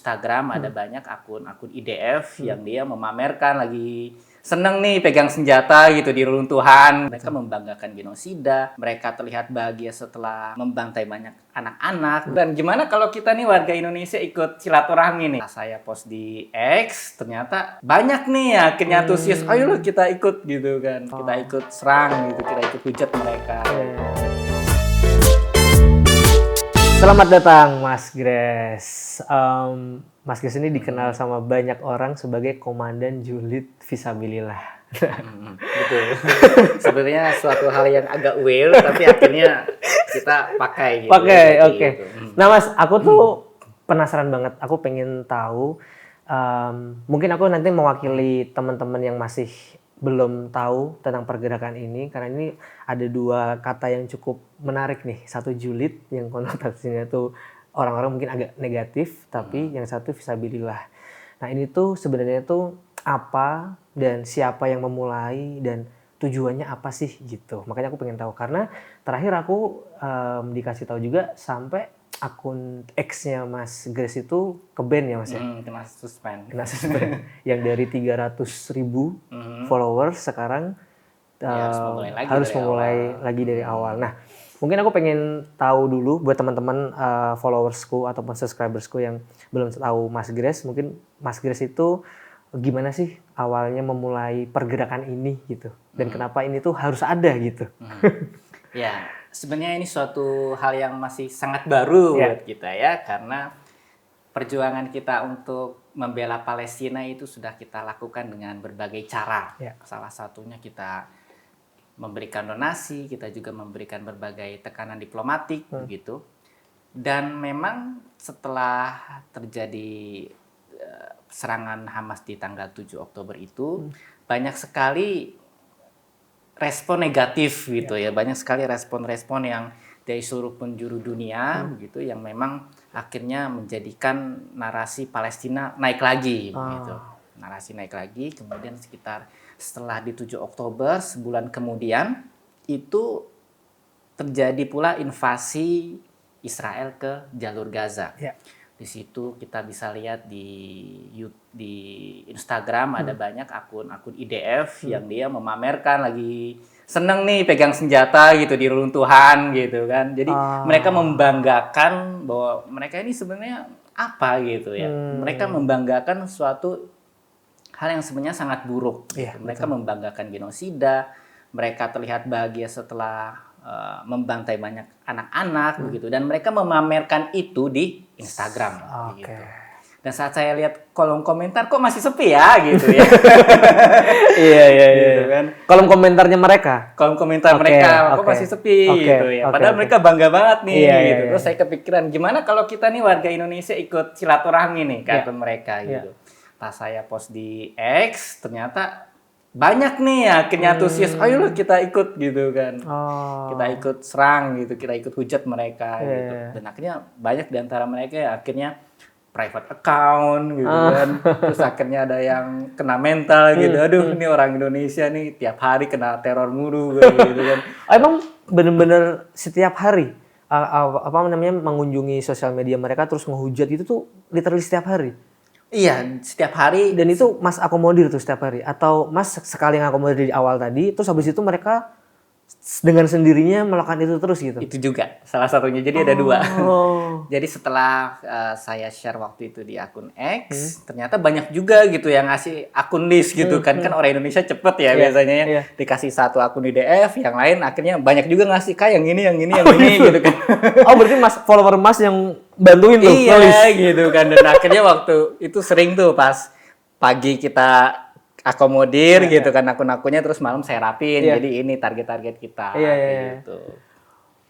Instagram ada banyak akun-akun IDF yang dia memamerkan lagi seneng nih pegang senjata gitu di reruntuhan. Mereka membanggakan genosida, mereka terlihat bahagia setelah membantai banyak anak-anak. Dan gimana kalau kita nih warga Indonesia ikut silaturahmi nih? Saya post di X, ternyata banyak nih ya akhirnya antusias, ayo lo kita ikut gitu kan. Kita ikut serang gitu, kita ikut hujat mereka. Selamat datang Mas Gres. Mas Gres ini dikenal sama banyak orang sebagai Komandan Julid Fisabilillah. Betul. Sebenarnya suatu hal yang agak weird, tapi akhirnya kita pakai gitu. Oke. Gitu. Nah Mas, aku tuh penasaran banget. Aku pengen tahu, mungkin aku nanti mewakili teman-teman yang masih belum tahu tentang pergerakan ini, karena ini ada dua kata yang cukup menarik nih. Satu julid yang konotasinya tuh orang-orang mungkin agak negatif, tapi yang satu fisabilillah. Nah ini tuh sebenarnya tuh apa dan siapa yang memulai dan tujuannya apa sih gitu. Makanya aku pengen tahu, karena terakhir aku dikasih tahu juga sampai akun X-nya Mas Gres itu ke-ban ya Mas ya? Kena suspend. Yang dari 300.000 followers sekarang harus memulai lagi dari awal. Nah, mungkin aku pengen tahu dulu buat teman-teman followersku ataupun subscribersku yang belum tahu Mas Gres, mungkin Mas Gres itu gimana sih awalnya memulai pergerakan ini gitu, dan kenapa ini tuh harus ada gitu. Ya, sebenarnya ini suatu hal yang masih sangat baru buat kita ya, karena perjuangan kita untuk membela Palestina itu sudah kita lakukan dengan berbagai cara. Salah satunya kita memberikan donasi, kita juga memberikan berbagai tekanan diplomatik begitu. Dan memang setelah terjadi serangan Hamas di tanggal 7 Oktober itu banyak sekali respon negatif gitu ya. Banyak sekali respon-respon yang dari seluruh penjuru dunia begitu, yang memang akhirnya menjadikan narasi Palestina naik lagi gitu. Narasi naik lagi, kemudian setelah di 7 Oktober sebulan kemudian itu terjadi pula invasi Israel ke jalur Gaza. Di situ kita bisa lihat di Instagram ada banyak akun-akun IDF yang dia memamerkan lagi seneng nih pegang senjata gitu di reruntuhan gitu kan. Jadi mereka membanggakan bahwa mereka ini sebenarnya apa gitu ya. Mereka membanggakan suatu hal yang sebenarnya sangat buruk. Gitu. Mereka membanggakan genosida, mereka terlihat bahagia setelah membantai banyak anak-anak begitu, dan mereka memamerkan itu di Instagram gitu. Dan saat saya lihat kolom komentar kok masih sepi ya gitu ya. Iya. Gitu kan. Kolom komentarnya mereka. Kolom komentar mereka kok masih sepi gitu ya. Padahal mereka bangga banget nih gitu. Terus saya kepikiran gimana kalau kita nih warga Indonesia ikut silaturahmi nih ke akun mereka gitu. Pas saya post di X, ternyata banyak nih ya akhirnya antusias, ayo lo kita ikut gitu kan. Kita ikut serang gitu, kita ikut hujat mereka gitu. Dan akhirnya banyak di antara mereka ya akhirnya private account gitu kan. Terus akhirnya ada yang kena mental gitu. Aduh, ini orang Indonesia nih tiap hari kena teror mulu gitu kan. Emang bener-bener setiap hari mengunjungi sosial media mereka terus menghujat itu tuh literally setiap hari? Iya, setiap hari. Dan itu Mas akomodir tuh setiap hari? Atau Mas sekali ngakomodir di awal tadi, terus habis itu mereka dengan sendirinya melakukan itu terus gitu? Itu juga salah satunya. Jadi ada dua. Jadi setelah saya share waktu itu di akun X, ternyata banyak juga gitu yang ngasih akun list gitu kan. Kan orang Indonesia cepet ya biasanya ya. Dikasih satu akun IDF, yang lain akhirnya banyak juga ngasih kayak yang ini gitu kan. Oh berarti Mas follower Mas yang bantuin tuh? Iya gitu kan. Dan akhirnya waktu itu sering tuh pas pagi kita akomodir gitu kan akun-akunnya, terus malam saya rapin. Jadi ini target-target kita gitu.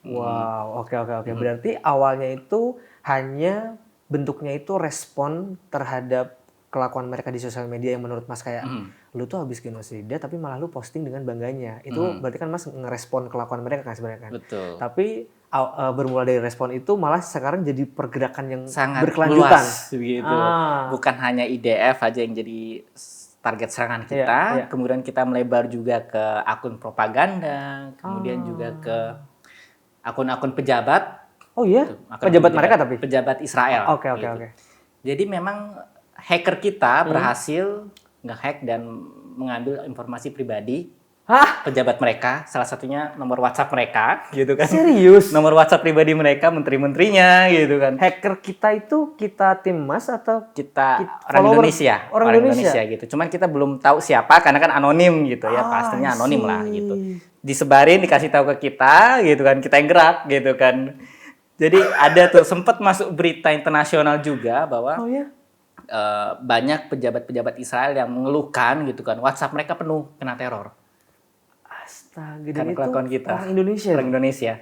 Wow, oke. Berarti awalnya itu hanya bentuknya itu respon terhadap kelakuan mereka di sosial media yang menurut Mas kayak lu tuh habis genosida tapi malah lu posting dengan bangganya. Itu berarti kan Mas ngerespon kelakuan mereka kan sebenarnya kan. Betul. Tapi bermula dari respon itu malah sekarang jadi pergerakan yang sangat berkelanjutan luas gitu. Bukan hanya IDF aja yang jadi target serangan kita, kemudian kita melebar juga ke akun propaganda, kemudian juga ke akun-akun pejabat. Oh iya? Pejabat mereka tapi? Pejabat Israel. Oke. Jadi memang hacker kita berhasil nge-hack dan mengambil informasi pribadi Hah? pejabat mereka, salah satunya nomor WhatsApp mereka, gitu kan. Serius? Nomor WhatsApp pribadi mereka, menteri-menterinya, gitu kan. Hacker kita itu kita tim Mas atau Kita orang follower? Indonesia, Orang Indonesia gitu. Cuman kita belum tahu siapa karena kan anonim gitu ya, pastinya anonim lah gitu. Disebarin, dikasih tahu ke kita, gitu kan. Kita yang gerak, gitu kan. Jadi ada tuh sempat masuk berita internasional juga bahwa Oh ya? banyak pejabat-pejabat Israel yang mengeluhkan gitu kan, WhatsApp mereka penuh kena teror. Astaga, dan Karena itu kelakuan kita. orang Indonesia. Orang Indonesia.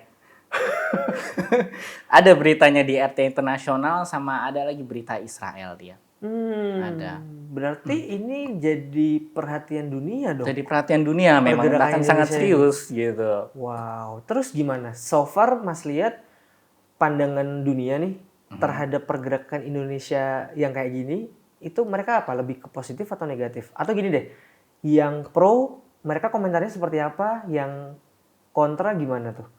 Ada beritanya di RT Internasional sama ada lagi berita Israel dia. Ada. Berarti ini jadi perhatian dunia dong. Jadi perhatian dunia memang Pergerakan bahkan sangat Indonesia serius gitu. Wow. Terus gimana? So far Mas lihat pandangan dunia nih terhadap pergerakan Indonesia yang kayak gini, itu mereka apa? Lebih ke positif atau negatif? Atau gini deh, yang pro mereka komentarnya seperti apa, yang kontra gimana tuh?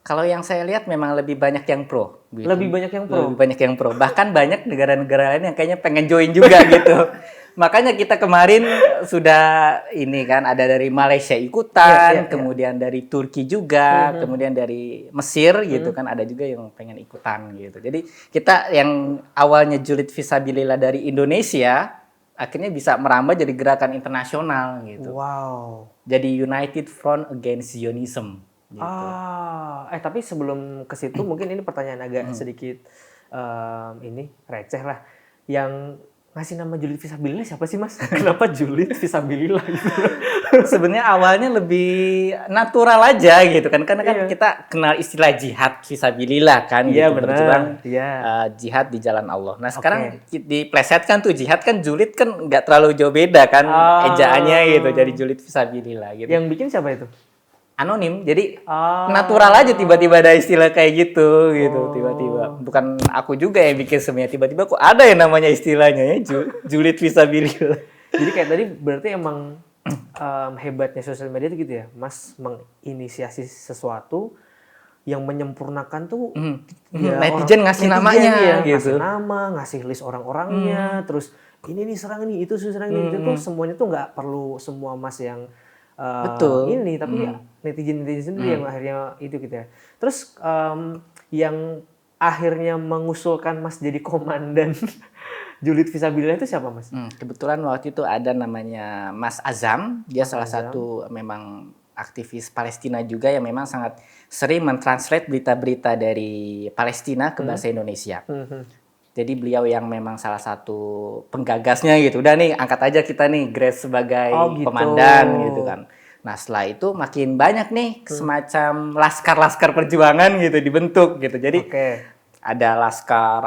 Kalau yang saya lihat memang lebih banyak yang pro. Gitu. Lebih banyak yang pro? Lebih banyak yang pro. Bahkan banyak negara-negara lain yang kayaknya pengen join juga gitu. Makanya kita kemarin sudah ini kan ada dari Malaysia ikutan, kemudian dari Turki juga, kemudian dari Mesir gitu kan ada juga yang pengen ikutan gitu. Jadi kita yang awalnya julid fisabilillah dari Indonesia akhirnya bisa merambah jadi gerakan internasional gitu. Wow. Jadi United Front Against Zionism. Gitu. Tapi sebelum ke situ mungkin ini pertanyaan agak sedikit ini receh lah. Yang ngasih nama julid fisabilillah siapa sih Mas? Kenapa julid fisabilillah gitu? Sebenarnya awalnya lebih natural aja gitu kan, karena kan kita kenal istilah jihad fisabilillah kan, gitu berjuang jihad di jalan Allah. Nah sekarang diplesetkan tuh jihad kan julid kan nggak terlalu jauh beda kan ejaannya gitu, jadi julid fisabilillah gitu. Yang bikin siapa itu? Anonim, jadi natural aja tiba-tiba ada istilah kayak gitu tiba-tiba. Bukan aku juga yang bikin semuanya, tiba-tiba kok ada yang namanya istilahnya ya julid fisabilillah. Jadi kayak tadi berarti emang hebatnya sosial media itu gitu ya, Mas menginisiasi sesuatu yang menyempurnakan tuh netizen ngasih namanya gitu. Ngasih nama, ngasih list orang-orangnya, terus ini nih serang ini, itu serang ini, itu tuh semuanya tuh nggak perlu semua Mas yang betul. Ini tapi netizen sendiri yang akhirnya itu gitu ya. Terus yang akhirnya mengusulkan Mas jadi komandan julid fisabilillah itu siapa Mas? Kebetulan waktu itu ada namanya Mas Azam, dia salah satu memang aktivis Palestina juga yang memang sangat sering mentranslate berita-berita dari Palestina ke bahasa Indonesia. Jadi beliau yang memang salah satu penggagasnya gitu. Udah nih angkat aja kita nih Grace sebagai komandan gitu kan. Nah setelah itu makin banyak nih semacam laskar-laskar perjuangan gitu dibentuk gitu. Jadi ada laskar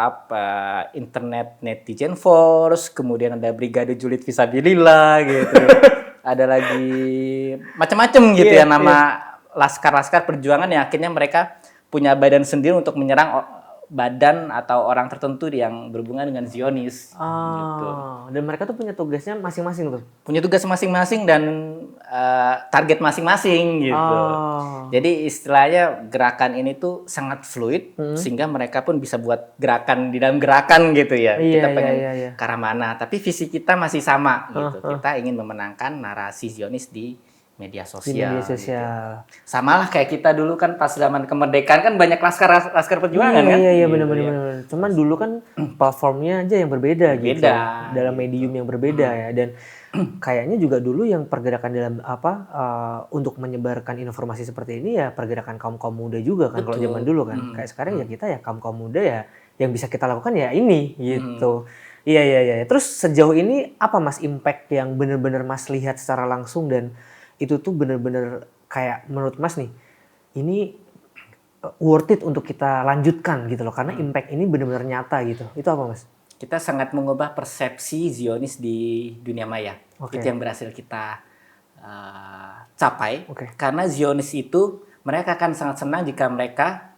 Internet Netizen Force, kemudian ada Brigade Julid Fisabilillah gitu. Ada lagi macam-macam gitu ya nama laskar-laskar perjuangan yang akhirnya mereka punya badan sendiri untuk menyerang badan atau orang tertentu yang berhubungan dengan Zionis. Gitu. Dan mereka tuh punya tugasnya masing-masing tuh? Punya tugas masing-masing dan target masing-masing gitu. Jadi istilahnya gerakan ini tuh sangat fluid sehingga mereka pun bisa buat gerakan di dalam gerakan gitu ya. Kita pengen ke arah mana, tapi visi kita masih sama gitu. Kita ingin memenangkan narasi Zionis di media sosial. Gitu. Sama lah kayak kita dulu kan pas zaman kemerdekaan kan banyak laskar perjuangan kan. Iya benar. Cuman dulu kan platformnya aja yang berbeda gitu. Dalam medium yang berbeda ya. Dan kayaknya juga dulu yang pergerakan dalam untuk menyebarkan informasi seperti ini ya pergerakan kaum muda juga kan. Kalau zaman dulu kan. Kayak sekarang ya kita ya kaum muda ya yang bisa kita lakukan ya ini gitu. Iya. Terus sejauh ini apa Mas impact yang benar-benar Mas lihat secara langsung dan itu tuh bener-bener kayak menurut Mas nih, ini worth it untuk kita lanjutkan gitu loh. Karena impact ini bener-bener nyata gitu. Itu apa Mas? Kita sangat mengubah persepsi Zionis di dunia maya. Itu yang berhasil kita capai. Karena Zionis itu mereka akan sangat senang jika mereka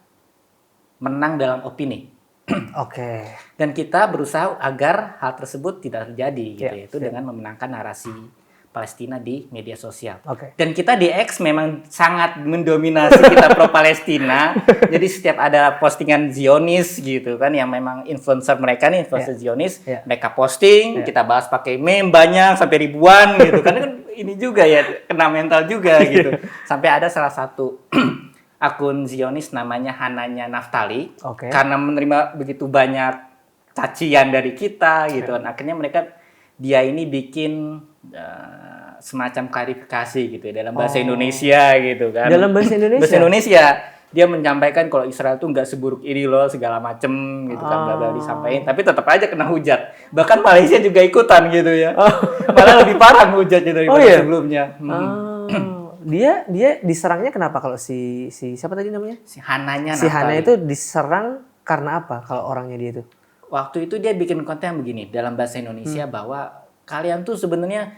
menang dalam opini. Dan kita berusaha agar hal tersebut tidak terjadi gitu. Itu dengan memenangkan narasi Palestina di media sosial. Oke. Dan kita di X memang sangat mendominasi kita pro Palestina. Jadi setiap ada postingan Zionis gitu kan yang memang influencer mereka nih, influencer Zionis, mereka posting, kita bahas pakai meme banyak sampai ribuan gitu. Karena kan ini juga ya kena mental juga gitu. Sampai ada salah satu akun Zionis namanya Hananya Naftali. Karena menerima begitu banyak cacian dari kita gitu kan. Akhirnya dia ini bikin semacam klarifikasi gitu ya dalam bahasa Indonesia gitu kan. Dalam bahasa Indonesia? Bahasa Indonesia. Dia menyampaikan kalau Israel tuh nggak seburuk ini loh, segala macem gitu kan, bla bla disampaikan. Tapi tetap aja kena hujat. Bahkan Malaysia juga ikutan gitu ya. Malah lebih parah hujatnya daripada sebelumnya. Dia diserangnya kenapa kalau si siapa tadi namanya? Si Hananya Si Hana itu diserang karena apa kalau orangnya dia itu? Waktu itu dia bikin konten begini dalam bahasa Indonesia bahwa kalian tuh sebenarnya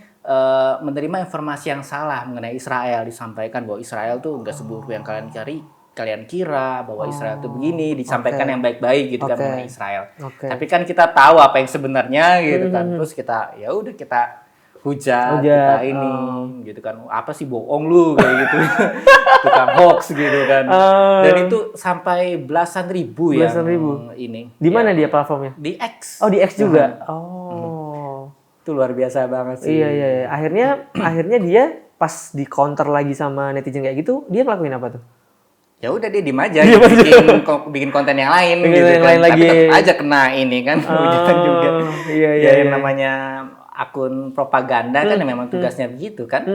menerima informasi yang salah mengenai Israel, disampaikan bahwa Israel tuh nggak seburuk yang kalian kira, bahwa Israel tuh begini, disampaikan yang baik-baik gitu kan mengenai Israel. Tapi kan kita tahu apa yang sebenarnya gitu kan. Terus kita hujat kita ini gitu kan, apa sih bohong lu kayak gitu. Tukang hoax gitu kan. Dan itu sampai belasan ribu ini. Di mana dia platformnya? Di X. Oh, di X juga. Itu luar biasa banget sih. Iya. Akhirnya dia pas di counter lagi sama netizen kayak gitu, dia ngelakuin apa tuh? Ya udah dia diem aja, bikin konten yang lain gitu yang kan. Lain tapi lagi. tetap aja kena ini kan hujatan juga. Iya. Yang namanya akun propaganda kan memang tugasnya begitu kan.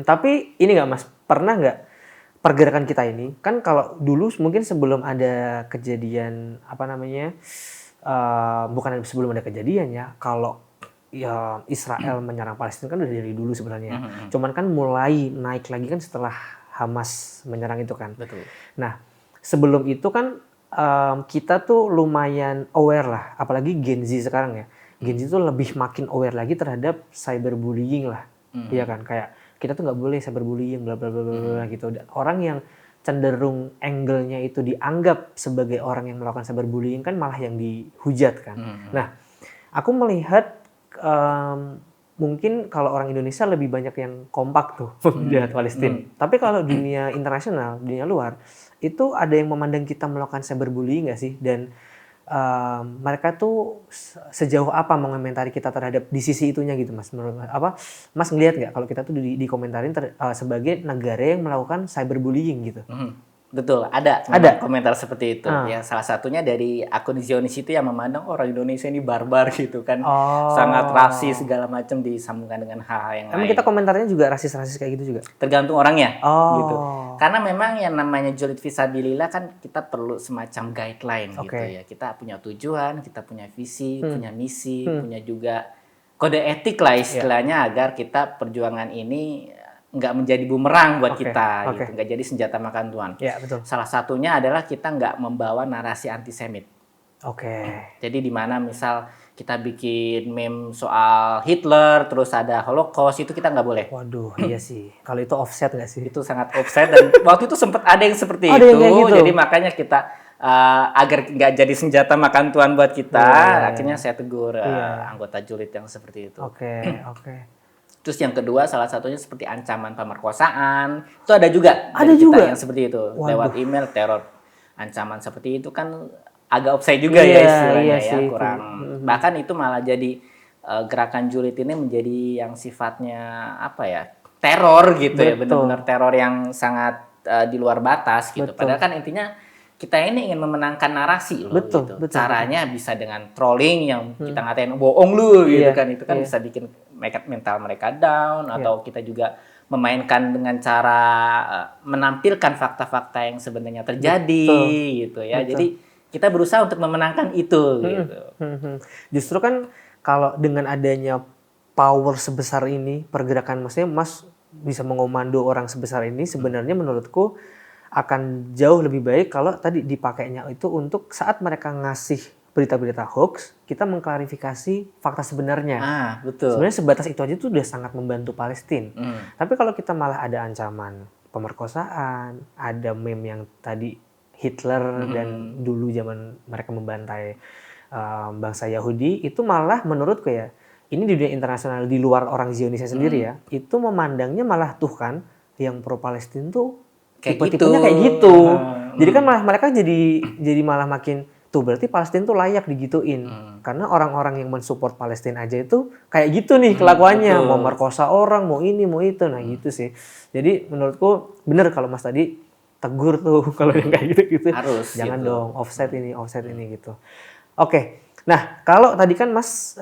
Tapi ini nggak Mas, pernah nggak pergerakan kita ini kan kalau dulu mungkin sebelum ada kejadian bukan sebelum ada kejadian ya, kalau ya Israel menyerang Palestina kan udah dari dulu sebenarnya. Cuman kan mulai naik lagi kan setelah Hamas menyerang itu kan. Betul. Nah, sebelum itu kan kita tuh lumayan aware lah, apalagi Gen Z sekarang ya. Gen Z tuh lebih makin aware lagi terhadap cyberbullying lah. Iya kan, kayak kita tuh nggak boleh cyberbullying bla bla bla bla gitu. Dan orang yang cenderung angle-nya itu dianggap sebagai orang yang melakukan cyberbullying kan malah yang dihujat kan. Nah, aku melihat mungkin kalau orang Indonesia lebih banyak yang kompak tuh menjahat Palestina. Tapi kalau dunia internasional, dunia luar, itu ada yang memandang kita melakukan cyberbullying nggak sih? Dan mereka tuh sejauh apa mengomentari kita terhadap di sisi itunya gitu Mas? Menurut Mas ngelihat nggak kalau kita tuh dikomentarin sebagai negara yang melakukan cyberbullying gitu? Betul, ada komentar seperti itu. Ya, salah satunya dari akun Zionis itu yang memandang orang Indonesia ini barbar gitu kan. Sangat rasis segala macam disambungkan dengan hal-hal yang lain. Emang kita komentarnya juga rasis-rasis kayak gitu juga? Tergantung orangnya gitu. Karena memang yang namanya julid fisabilillah kan kita perlu semacam guideline gitu ya. Kita punya tujuan, kita punya visi, punya misi, punya juga kode etik lah istilahnya agar kita perjuangan ini nggak menjadi bumerang buat kita, gitu. Nggak jadi senjata makan tuan. Ya, betul. Salah satunya adalah kita nggak membawa narasi antisemit. Jadi di mana misal kita bikin meme soal Hitler, terus ada Holocaust, itu kita nggak boleh. Waduh, iya sih. Kalau itu offset nggak sih? Itu sangat offset dan waktu itu sempat ada yang seperti itu. Jadi makanya kita agar nggak jadi senjata makan tuan buat kita, akhirnya saya tegur anggota julid yang seperti itu. Oke. Terus yang kedua salah satunya seperti ancaman pemerkosaan. Itu ada juga dari kita yang seperti itu. Lewat email teror. Ancaman seperti itu kan agak offside juga ya istilahnya ya. Kurang. Bahkan itu malah jadi gerakan julid ini menjadi yang sifatnya teror gitu. Ya. Benar-benar teror yang sangat di luar batas gitu. Padahal kan intinya kita ini ingin memenangkan narasi loh. Betul. Caranya bisa dengan trolling yang kita ngatain bohong lu gitu kan. Itu kan bisa bikin mental mereka down atau kita juga memainkan dengan cara menampilkan fakta-fakta yang sebenarnya terjadi gitu ya. Jadi kita berusaha untuk memenangkan itu gitu. Justru kan kalau dengan adanya power sebesar ini, pergerakan maksudnya Mas bisa mengomando orang sebesar ini, sebenarnya menurutku akan jauh lebih baik kalau tadi dipakainya itu untuk saat mereka ngasih berita-berita hoax, kita mengklarifikasi fakta sebenarnya. Betul. Sebenarnya sebatas itu aja tuh udah sangat membantu Palestina. Tapi kalau kita malah ada ancaman pemerkosaan, ada meme yang tadi Hitler dan dulu zaman mereka membantai bangsa Yahudi, itu malah menurutku ya ini di dunia internasional di luar orang Zionisnya sendiri ya, itu memandangnya malah tuh kan yang pro Palestina tuh Kayak tipe-tipenya gitu. kayak gitu. Jadi kan malah mereka jadi malah makin tuh berarti Palestina tuh layak digituin. Karena orang-orang yang mensupport Palestina aja itu kayak gitu nih kelakuannya, betul. mau merkosa orang, mau ini, mau itu. Nah, gitu sih. Jadi menurutku bener kalau Mas tadi tegur tuh kalau yang kayak gitu-gitu. Harus Jangan gitu. dong offset ini gitu. Oke. Nah, kalau tadi kan Mas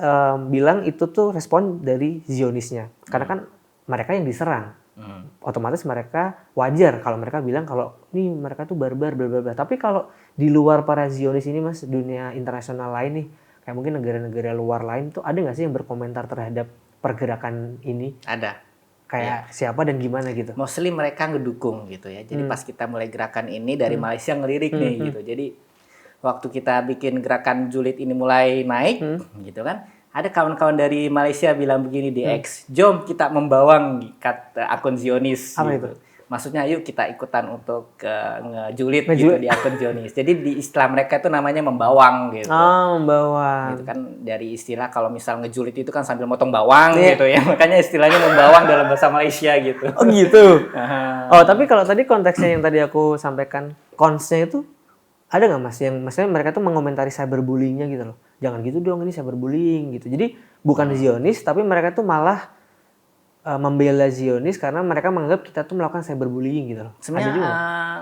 bilang itu tuh respon dari Zionisnya. Karena kan mereka yang diserang. Otomatis mereka wajar kalau mereka bilang kalau nih mereka tuh barbar bla bla bla. Tapi kalau di luar para Zionis ini Mas, dunia internasional lain nih, kayak mungkin negara-negara luar lain tuh ada nggak sih yang berkomentar terhadap pergerakan ini? Ada. Kayak siapa dan gimana gitu? Mostly mereka ngedukung gitu ya. Jadi pas kita mulai gerakan ini dari Malaysia ngelirik nih gitu. Jadi waktu kita bikin gerakan julid ini mulai naik gitu kan. Ada kawan-kawan dari Malaysia bilang begini di X, jom kita membawang akun Zionis. Apa gitu. itu? Maksudnya yuk kita ikutan untuk ngejulit gitu di akun Zionis. Jadi di istilah mereka itu namanya membawang gitu. Oh, membawa. Gitu kan dari istilah kalau misal ngejulit itu kan sambil motong bawang gitu ya. Makanya istilahnya membawang dalam bahasa Malaysia gitu. Oh gitu. Oh tapi kalau tadi konteksnya yang tadi aku sampaikan, konsnya itu ada nggak Mas yang maksudnya mereka tuh mengomentari cyberbullying-nya gitu loh. Jangan gitu dong, ini cyberbullying gitu. Jadi bukan Zionis tapi mereka tuh malah membela Zionis karena mereka menganggap kita tuh melakukan cyberbullying gitu loh. Sebenarnya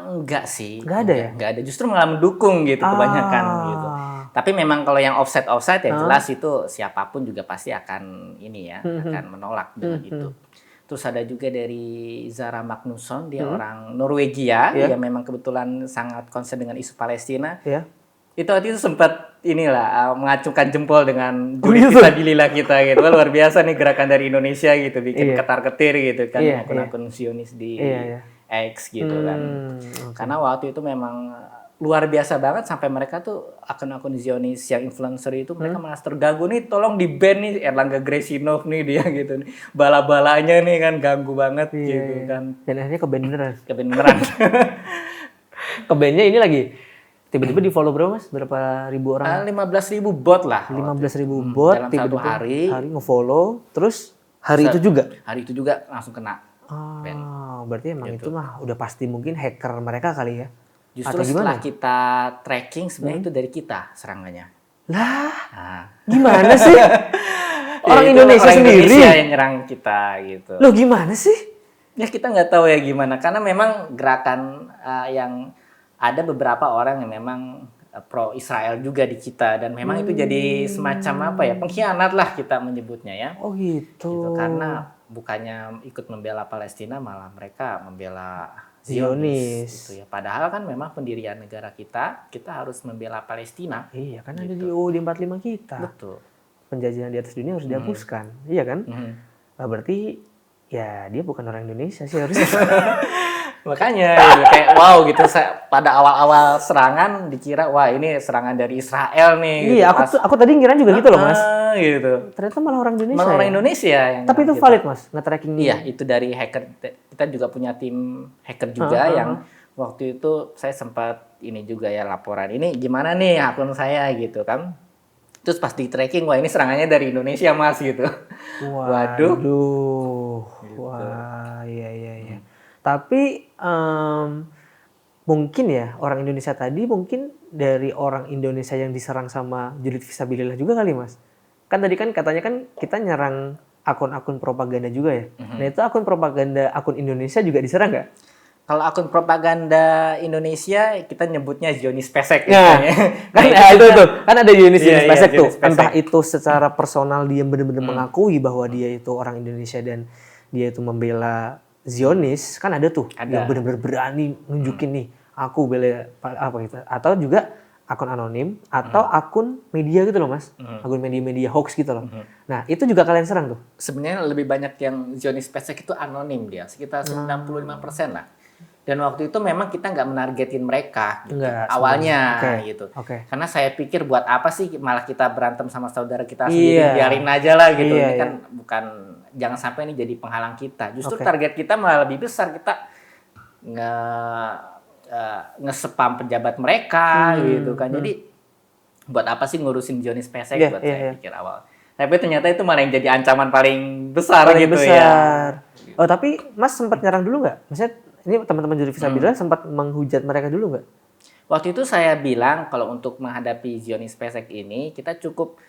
enggak sih. Nggak ada ya? Enggak ada. Justru malah mendukung gitu kebanyakan gitu. Tapi memang kalau yang offset ya jelas itu siapapun juga pasti akan ini ya, akan menolak dengan itu. Terus ada juga dari Zara Magnusson, dia orang Norwegia yang memang kebetulan sangat concern dengan isu Palestina. Itu waktu itu sempat inilah mengacungkan jempol dengan julid fisabilillah kita gitu. Luar biasa nih gerakan dari Indonesia gitu, bikin ketar-ketir gitu kan akun-akun Zionis di X gitu kan. Karena waktu itu memang luar biasa banget sampai mereka tuh akun-akun Zionis yang influencer itu mereka malah terganggu nih, tolong di-ban nih Erlangga Gresinov nih dia gitu nih. Bala-balanya nih kan ganggu banget gitu kan. Dan akhirnya kebeneran. Kebeneran. Kebennya ini lagi tiba-tiba di follow berapa Mas? Berapa ribu orang? 15.000 bot lah. 15.000 bot dalam satu hari nge-follow, terus hari itu juga? Hari itu juga langsung kena. Berarti emang itu mah udah pasti mungkin hacker mereka kali ya? Justru setelah kita tracking sebenarnya itu dari kita serangannya. Lah, gimana sih? Orang Indonesia orang sendiri? Indonesia yang nyerang kita gitu. Loh gimana sih? Ya kita nggak tahu ya gimana, karena memang gerakan yang ada beberapa orang yang memang pro Israel juga di kita dan memang itu jadi semacam apa ya, pengkhianat lah kita menyebutnya ya. Oh gitu. Karena bukannya ikut membela Palestina malah mereka membela Zionis. Gitu ya. Padahal kan memang pendirian negara kita harus membela Palestina. Iya kan ada di UUD 45 kita. Betul. Penjajahan di atas dunia harus dihapuskan. Iya kan? Nah, berarti ya dia bukan orang Indonesia sih harusnya. Makanya kayak wow gitu, pada awal-awal serangan dikira wah ini serangan dari Israel nih. Iya, gitu. aku tadi ngira juga gitu loh Mas. Gitu. Ternyata malah orang Indonesia. Malah orang Indonesia yang. Tapi itu valid Mas, nge-tracking. Iya, itu dari hacker. Kita juga punya tim hacker juga yang waktu itu saya sempat ini juga ya laporan. Ini gimana nih akun saya gitu kan. Terus pas di tracking, wah ini serangannya dari Indonesia Mas gitu. Waduh. Gitu. Wah, iya. Tapi mungkin ya orang Indonesia tadi mungkin dari orang Indonesia yang diserang sama julid fisabilillah juga kali Mas. Kan tadi kan katanya kan kita nyerang akun-akun propaganda juga ya. Nah itu akun propaganda akun Indonesia juga diserang nggak? Kalau akun propaganda Indonesia kita nyebutnya Zionis Pesek. Nah, kan kan ada Zionis Pesek tuh. Pesek. Entah itu secara personal dia benar-benar mengakui bahwa dia itu orang Indonesia dan dia itu membela Zionis, kan ada tuh yang benar-benar berani nunjukin nih aku bela apa gitu. Atau juga akun anonim atau akun media gitu loh Mas. Akun media hoax gitu loh. Nah, itu juga kalian serang tuh. Sebenarnya lebih banyak yang Zionis Pesek itu anonim dia, sekitar 95% lah. Dan waktu itu memang kita nggak menargetin mereka gitu. Awalnya gitu. Karena saya pikir buat apa sih malah kita berantem sama saudara kita sendiri, biarin aja lah gitu. Ini kan bukan, jangan sampai ini jadi penghalang kita. Justru target kita malah lebih besar, kita nge-spam pejabat mereka gitu kan. Jadi buat apa sih ngurusin Zionis Pesek buat saya pikir awal. Tapi ternyata itu malah yang jadi ancaman paling besar Paling gitu ya. besar. Oh tapi Mas sempat nyerang dulu nggak? Maksudnya ini teman-teman juri visabilillah sempat menghujat mereka dulu nggak? Waktu itu saya bilang kalau untuk menghadapi Zionis SpaceX ini kita cukup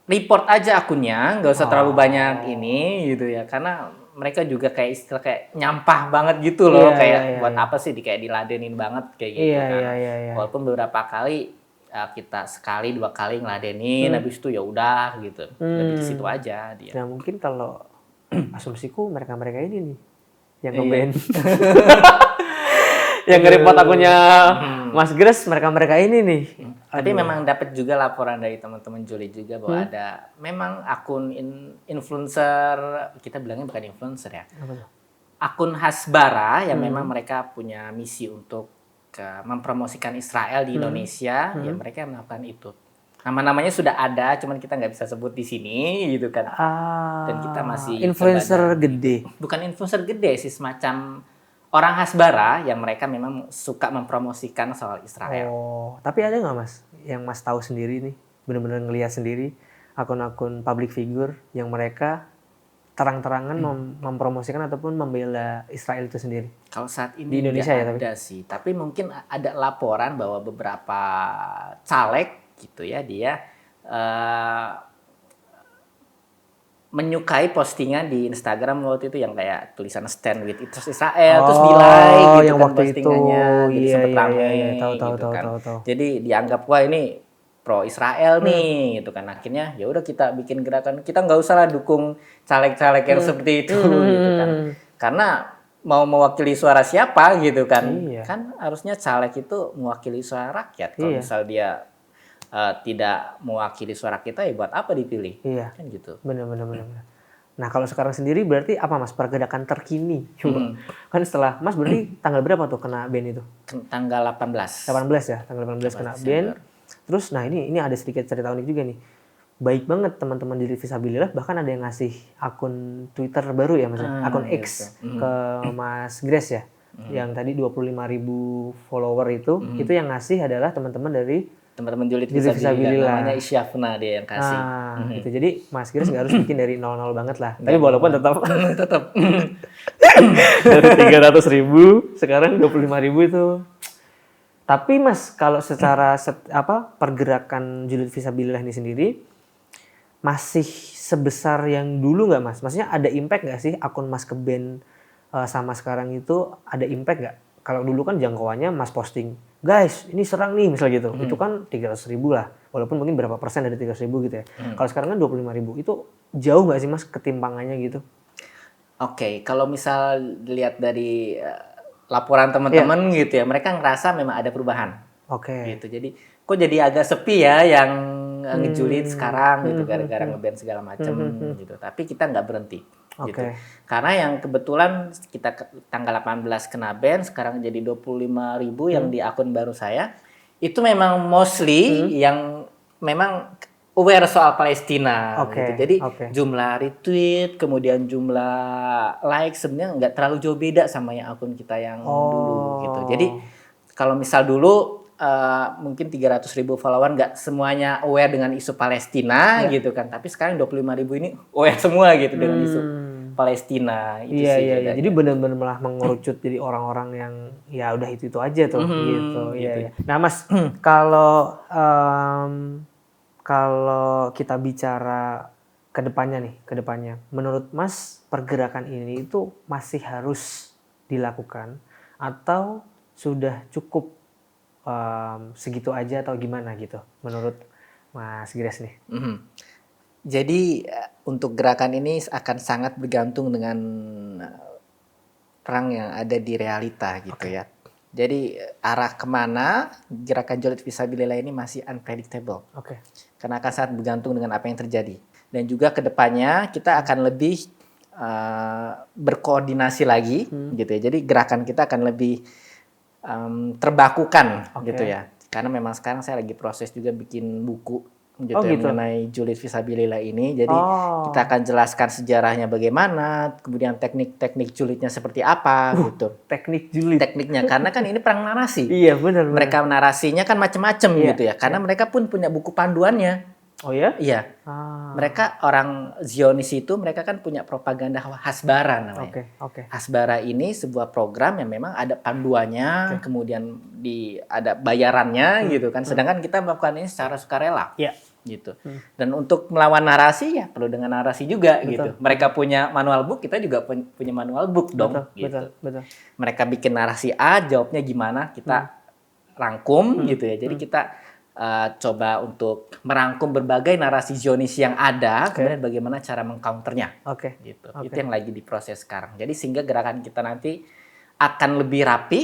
report aja akunnya, nggak usah terlalu banyak ini gitu ya, karena mereka juga kayak istilah kayak nyampah banget gitu loh, kayak buat apa sih kayak diladenin banget kayak gitu kan. Iya. Walaupun beberapa kali kita sekali dua kali ngeladenin, habis itu ya udah gitu, lebih ke situ aja dia. Nah mungkin kalau asumsiku mereka ini nih yang nge-ban. Yang nge-report akunnya Mas Grace mereka ini nih. Tapi memang dapat juga laporan dari teman-teman Juli juga bahwa ada memang akun influencer, kita bilangnya bukan influencer ya. Akun Hasbara yang memang mereka punya misi untuk mempromosikan Israel di Indonesia, ya mereka melakukan itu. Nama-namanya sudah ada, cuman kita nggak bisa sebut di sini gitu kan. Dan kita masih influencer gede. Bukan influencer gede sih, semacam orang Hasbara yang mereka memang suka mempromosikan soal Israel. Oh, tapi ada nggak Mas yang Mas tahu sendiri nih, benar-benar ngelihat sendiri akun-akun public figure yang mereka terang-terangan mempromosikan ataupun membela Israel itu sendiri? Kalau saat ini di Indonesia ya ada sih, tapi mungkin ada laporan bahwa beberapa caleg gitu ya dia menyukai postingan di Instagram waktu itu yang kayak tulisan stand with Israel terus di-like gitu yang kan waktu postingannya, itu. jadi sempat rame tahu, gitu kan. Tahu. Jadi dianggap wah ini pro Israel nih gitu kan. Akhirnya ya udah kita bikin gerakan, kita nggak usah lah dukung caleg-caleg yang seperti itu gitu kan. Karena mau mewakili suara siapa gitu kan. Kan harusnya caleg itu mewakili suara rakyat. Kalau misal dia tidak mewakili suara kita, ya buat apa dipilih? Iya. Kan gitu. Benar. Nah kalau sekarang sendiri berarti apa Mas pergerakan terkini? Kan setelah Mas berarti tanggal berapa tuh kena ban itu? Tanggal 18. 18 ya, tanggal 18 kena ban. Terus nah ini ada sedikit cerita unik juga nih. Baik banget teman-teman di Visabilillah, bahkan ada yang ngasih akun Twitter baru ya Mas, akun X ke Mas Grace ya. Yang tadi 25.000 follower itu yang ngasih adalah teman-teman dari teman-teman Julid Visabilillah, namanya Isyafna dia yang kasih. Gitu. Jadi Mas Grace nggak harus bikin dari 00 banget lah. Tapi walaupun tetap dari 300.000 sekarang 25.000 itu. Tapi Mas kalau secara pergerakan Julid Visabilillah ini sendiri masih sebesar yang dulu nggak Mas? Maksudnya ada impact nggak sih akun Mas ke-ban sama sekarang itu ada impact nggak? Kalau dulu kan jangkauannya Mas posting, guys ini serang nih misalnya gitu, itu kan 300.000 lah, walaupun mungkin berapa persen dari 300.000 gitu ya. Kalau sekarang kan 25.000, itu jauh nggak sih Mas ketimpangannya gitu? Oke, kalau misal lihat dari laporan teman-teman gitu ya, mereka ngerasa memang ada perubahan. Gitu, jadi kok jadi agak sepi ya yang ngejulit sekarang gitu, gara-gara nge-ban segala macam gitu. Tapi kita nggak berhenti. Gitu. Karena yang kebetulan kita tanggal 18 kena ban, sekarang jadi 25.000 yang di akun baru saya, itu memang mostly yang memang aware soal Palestina. Gitu. Jadi jumlah retweet, kemudian jumlah like sebenarnya nggak terlalu jauh beda sama yang akun kita yang dulu. Gitu. Jadi kalau misal dulu mungkin 300.000 follower nggak semuanya aware dengan isu Palestina gitu kan, tapi sekarang 25.000 ini aware semua gitu dengan isu Palestina. Itu sih. Iya. Jadi benar-benar malah mengerucut jadi orang-orang yang ya udah itu aja tuh gitu. Iya. Nah Mas, kalau kita bicara ke depannya, menurut Mas pergerakan ini itu masih harus dilakukan atau sudah cukup segitu aja atau gimana gitu menurut Mas Grace nih? Jadi untuk gerakan ini akan sangat bergantung dengan perang yang ada di realita gitu ya. Jadi arah kemana gerakan Julid Visabilillah ini masih unpredictable. Karena akan sangat bergantung dengan apa yang terjadi. Dan juga kedepannya kita akan lebih berkoordinasi lagi gitu ya. Jadi gerakan kita akan lebih terbakukan gitu ya. Karena memang sekarang saya lagi proses juga bikin buku gitu mengenai Julid Visabilillah ini. Jadi kita akan jelaskan sejarahnya bagaimana, kemudian teknik-teknik julidnya seperti apa gitu. Teknik julid. Tekniknya karena kan ini perang narasi. Iya benar. Mereka narasinya kan macam-macam gitu ya. Karena mereka pun punya buku panduannya. Oh ya? Iya. Mereka orang Zionis itu mereka kan punya propaganda Hasbara namanya. Oke. Hasbara ini sebuah program yang memang ada panduannya, kemudian ada bayarannya gitu kan. Sedangkan kita melakukan ini secara sukarela. Iya. Gitu. Dan untuk melawan narasi ya perlu dengan narasi juga gitu. Mereka punya manual book, kita juga punya manual book dong gitu. Betul. Mereka bikin narasi A, jawabnya gimana, kita rangkum gitu ya. Jadi kita coba untuk merangkum berbagai narasi Zionis yang ada, kemudian bagaimana cara mengcounternya. Gitu. Itu yang lagi diproses sekarang. Jadi sehingga gerakan kita nanti akan lebih rapi,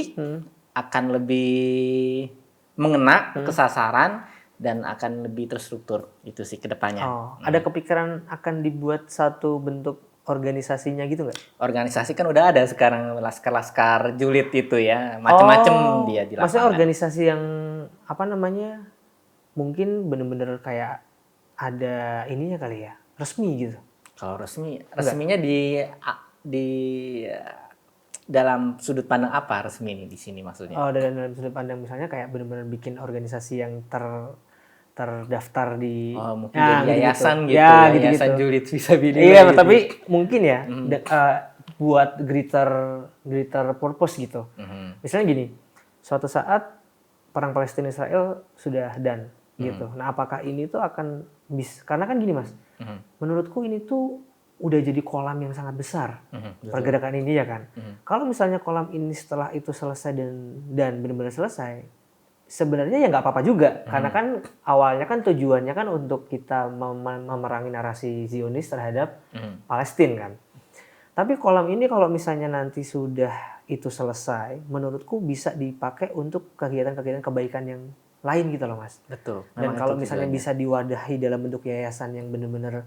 akan lebih mengena ke sasaran, dan akan lebih terstruktur itu sih ke depannya. Ada kepikiran akan dibuat satu bentuk organisasinya gitu nggak? Organisasi kan udah ada sekarang, laskar-laskar julid itu ya, macam-macam dia di lapangan. Maksudnya organisasi yang apa namanya, mungkin bener-bener kayak ada ininya kali ya, resmi gitu. Kalau resminya di dalam sudut pandang apa resmi ini di sini maksudnya? Dalam sudut pandang misalnya kayak bener-bener bikin organisasi yang terdaftar di mungkin jadi yayasan gitu, yayasan julid fisabilillah. Iya, gitu. Tapi mungkin ya buat greater purpose gitu. Misalnya gini, suatu saat perang Palestina Israel sudah done gitu. Nah, apakah ini tuh akan bisa, karena kan gini Mas, menurutku ini tuh udah jadi kolam yang sangat besar pergerakan ini ya kan. Kalau misalnya kolam ini setelah itu selesai dan benar-benar selesai, sebenarnya ya nggak apa-apa juga, karena kan awalnya kan tujuannya kan untuk kita memerangi narasi Zionis terhadap Palestina kan. Tapi kolam ini kalau misalnya nanti sudah itu selesai, menurutku bisa dipakai untuk kegiatan-kegiatan kebaikan yang lain gitu loh Mas. Betul. Dan kalau misalnya bisa diwadahi dalam bentuk yayasan yang benar-benar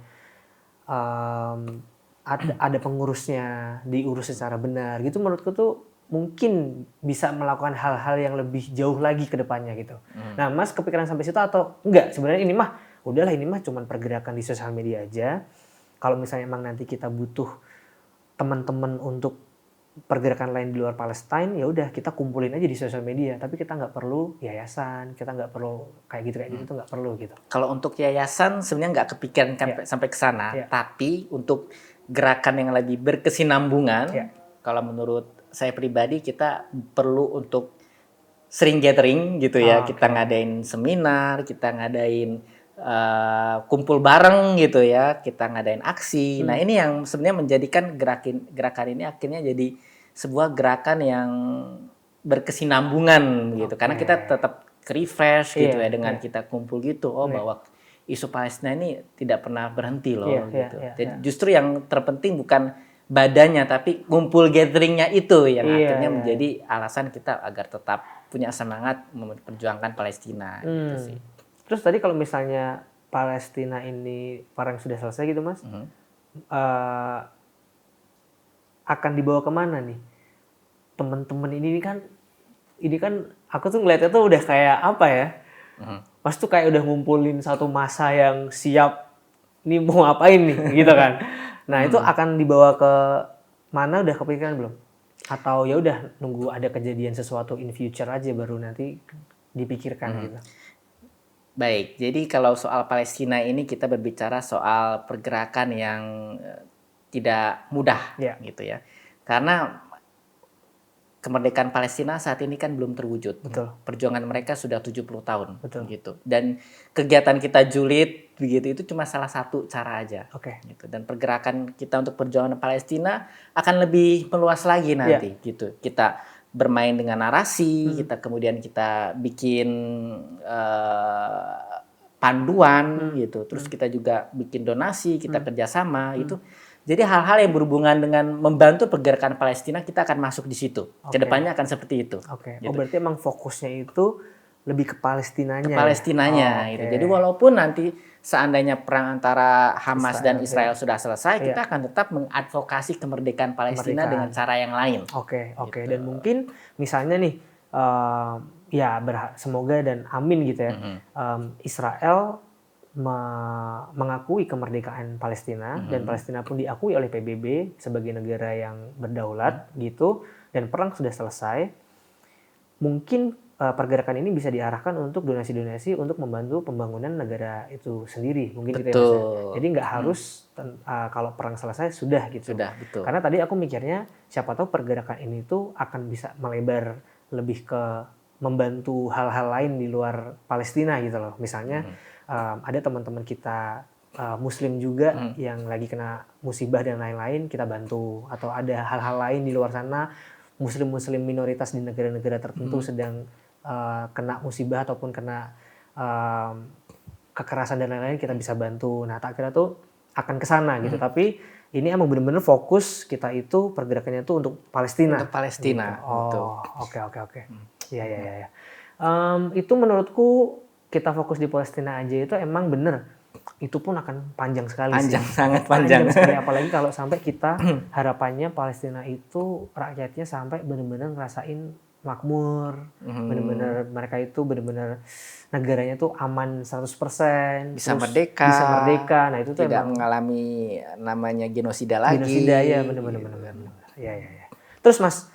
ada pengurusnya, diurus secara benar gitu, menurutku tuh mungkin bisa melakukan hal-hal yang lebih jauh lagi ke depannya gitu. Nah, Mas kepikiran sampai situ atau enggak? Sebenarnya ini mah udahlah, ini mah cuman pergerakan di sosial media aja. Kalau misalnya emang nanti kita butuh teman-teman untuk pergerakan lain di luar Palestina, ya udah kita kumpulin aja di sosial media. Tapi kita nggak perlu yayasan, kita nggak perlu kayak gitu tuh nggak perlu gitu. Kalau untuk yayasan sebenarnya nggak kepikiran sampai ke sana. Tapi untuk gerakan yang lebih berkesinambungan, kalau menurut saya pribadi kita perlu untuk sering gathering gitu ya. Kita ngadain seminar, kita ngadain kumpul bareng gitu ya, kita ngadain aksi. Nah ini yang sebenarnya menjadikan gerakan ini akhirnya jadi sebuah gerakan yang berkesinambungan gitu. Karena kita tetap refresh gitu ya dengan kita kumpul gitu. Bahwa isu Palestina ini tidak pernah berhenti loh gitu. Jadi justru yang terpenting bukan badannya, tapi kumpul gatheringnya itu yang akhirnya menjadi alasan kita agar tetap punya semangat memperjuangkan Palestina gitu sih. Terus tadi kalau misalnya Palestina ini perang sudah selesai gitu Mas, akan dibawa kemana nih? Teman-teman ini kan aku tuh ngeliatnya tuh udah kayak apa ya? Mas tuh kayak udah ngumpulin satu massa yang siap nih mau ngapain nih gitu kan. Nah, itu akan dibawa ke mana, udah kepikiran belum? Atau ya udah nunggu ada kejadian sesuatu in future aja baru nanti dipikirkan gitu. Baik, jadi kalau soal Palestina ini kita berbicara soal pergerakan yang tidak mudah gitu ya. Karena kemerdekaan Palestina saat ini kan belum terwujud. Betul. Perjuangan mereka sudah 70 tahun. Betul. Gitu. Dan kegiatan kita julid begitu itu cuma salah satu cara aja. Gitu. Dan pergerakan kita untuk perjuangan Palestina akan lebih meluas lagi nanti gitu. Kita bermain dengan narasi, kita bikin panduan gitu. Terus kita juga bikin donasi, kita kerjasama itu. Jadi hal-hal yang berhubungan dengan membantu pergerakan Palestina kita akan masuk di situ. Kedepannya akan seperti itu. Gitu. Berarti emang fokusnya itu lebih ke Palestinanya. Ke Palestinanya gitu. Jadi walaupun nanti seandainya perang antara Hamas dan Israel sudah selesai, kita akan tetap mengadvokasi kemerdekaan Palestina dengan cara yang lain. Gitu. Dan mungkin misalnya nih, semoga dan amin gitu ya, Israel mengakui kemerdekaan Palestina dan Palestina pun diakui oleh PBB sebagai negara yang berdaulat gitu, dan perang sudah selesai. Mungkin pergerakan ini bisa diarahkan untuk donasi-donasi untuk membantu pembangunan negara itu sendiri, mungkin gitu ya Mas. Betul. Jadi nggak harus kalau perang selesai sudah gitu. Sudah, betul. Karena tadi aku mikirnya siapa tahu pergerakan ini tuh akan bisa melebar lebih ke membantu hal-hal lain di luar Palestina gitu loh. Misalnya ada teman-teman kita Muslim juga yang lagi kena musibah dan lain-lain, kita bantu. Atau ada hal-hal lain di luar sana, Muslim-Muslim minoritas di negara-negara tertentu sedang kena musibah ataupun kena kekerasan dan lain-lain, kita bisa bantu. Nah, tak kira tuh akan ke sana gitu. Tapi ini emang benar-benar fokus kita itu pergerakannya tuh untuk Palestina. Untuk Palestina. Gitu. Oh, oke. Iya. Itu menurutku kita fokus di Palestina aja itu emang bener. Itu pun akan panjang sekali Panjang, sih. sangat panjang. Sekali. Apalagi kalau sampai kita harapannya Palestina itu rakyatnya sampai benar-benar ngerasain makmur, benar-benar mereka itu benar-benar negaranya tuh aman 100%, bisa merdeka. Nah, itu tuh tidak emang mengalami namanya genosida lagi. Genosida ya, benar-benar. Ya. Terus Mas,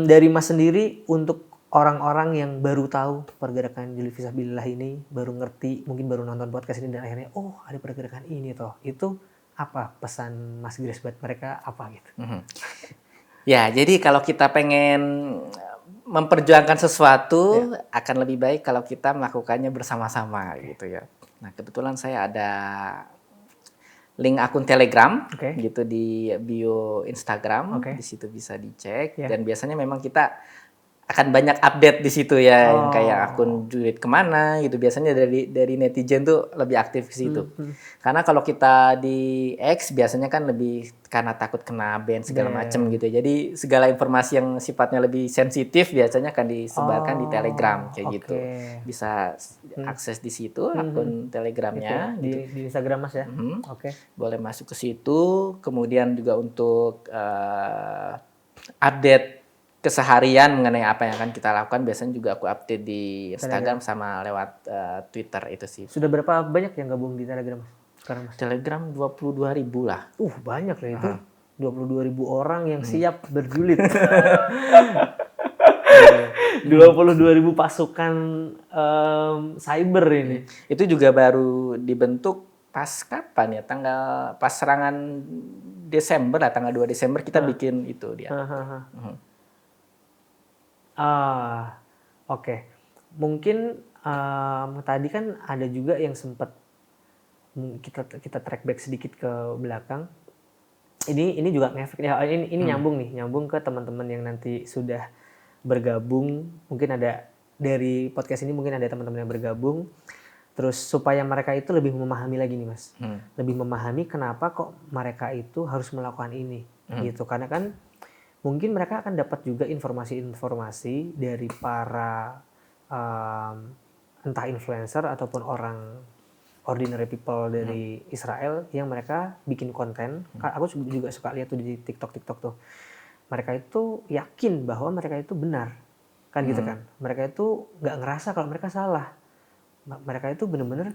dari Mas sendiri untuk orang-orang yang baru tahu pergerakan Julid Fisabilillah ini, baru ngerti, mungkin baru nonton podcast ini dan akhirnya oh ada pergerakan ini toh. Itu apa pesan Mas Grace buat mereka apa gitu? Ya, jadi kalau kita pengen memperjuangkan sesuatu akan lebih baik kalau kita melakukannya bersama-sama gitu ya. Nah, kebetulan saya ada link akun Telegram gitu di bio Instagram, di situ bisa dicek dan biasanya memang kita akan banyak update di situ ya, yang kayak akun Julid kemana gitu. Biasanya dari netizen tuh lebih aktif ke situ. Karena kalau kita di X biasanya kan lebih karena takut kena ban segala macam gitu. Jadi segala informasi yang sifatnya lebih sensitif biasanya akan disebarkan di Telegram kayak gitu. Bisa akses di situ akun Telegramnya. Di Instagram Mas ya. Boleh masuk ke situ. Kemudian juga untuk update keseharian mengenai apa yang akan kita lakukan biasanya juga aku update di Instagram sama lewat Twitter itu sih. Sudah berapa banyak yang gabung di Telegram sekarang Mas? Telegram 22.000 lah. Banyak lah itu. 22.000 orang yang siap berjulid. 22.000 pasukan cyber ini. Itu juga baru dibentuk pas kapan ya? Pas serangan Desember lah, tanggal 2 Desember kita bikin itu dia. Oke. Mungkin tadi kan ada juga yang sempat kita track back sedikit ke belakang. Ini juga ngefek ya. Ini nyambung ke teman-teman yang nanti sudah bergabung. Mungkin ada dari podcast ini mungkin ada teman-teman yang bergabung. Terus supaya mereka itu lebih memahami lagi nih Mas. Lebih memahami kenapa kok mereka itu harus melakukan ini gitu. Karena kan mungkin mereka akan dapat juga informasi-informasi dari para entah influencer ataupun orang ordinary people dari Israel yang mereka bikin konten. Aku juga suka lihat tuh di TikTok tuh. Mereka itu yakin bahwa mereka itu benar. Kan gitu kan. Mereka itu nggak ngerasa kalau mereka salah. Mereka itu benar-benar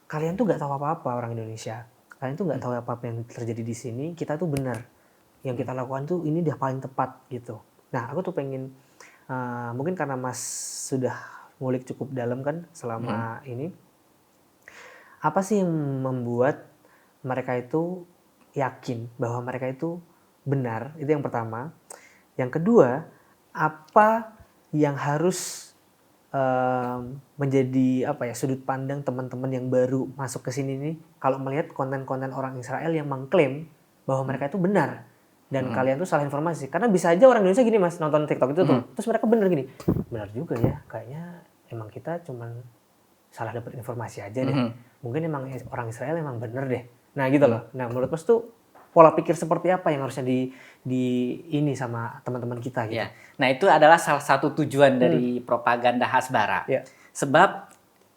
kalian tuh nggak tahu apa-apa orang Indonesia. Kalian tuh nggak tahu apa-apa yang terjadi di sini. Kita tuh benar. Yang kita lakukan tuh ini udah paling tepat gitu. Nah, aku tuh pengen mungkin karena Mas sudah ngulik cukup dalam kan selama ini. Apa sih yang membuat mereka itu yakin bahwa mereka itu benar? Itu yang pertama. Yang kedua, apa yang harus menjadi sudut pandang teman-teman yang baru masuk ke sini nih kalau melihat konten-konten orang Israel yang mengklaim bahwa mereka itu benar. Dan kalian tuh salah informasi. Karena bisa aja orang Indonesia gini Mas, nonton TikTok itu tuh. Terus mereka bener gini. Benar juga ya, kayaknya emang kita cuman salah dapat informasi aja deh. Mungkin emang orang Israel emang bener deh. Nah gitu loh. Nah menurut Mas tuh pola pikir seperti apa yang harusnya di ini sama teman-teman kita gitu. Ya. Nah itu adalah salah satu tujuan dari propaganda Hasbara. Sebab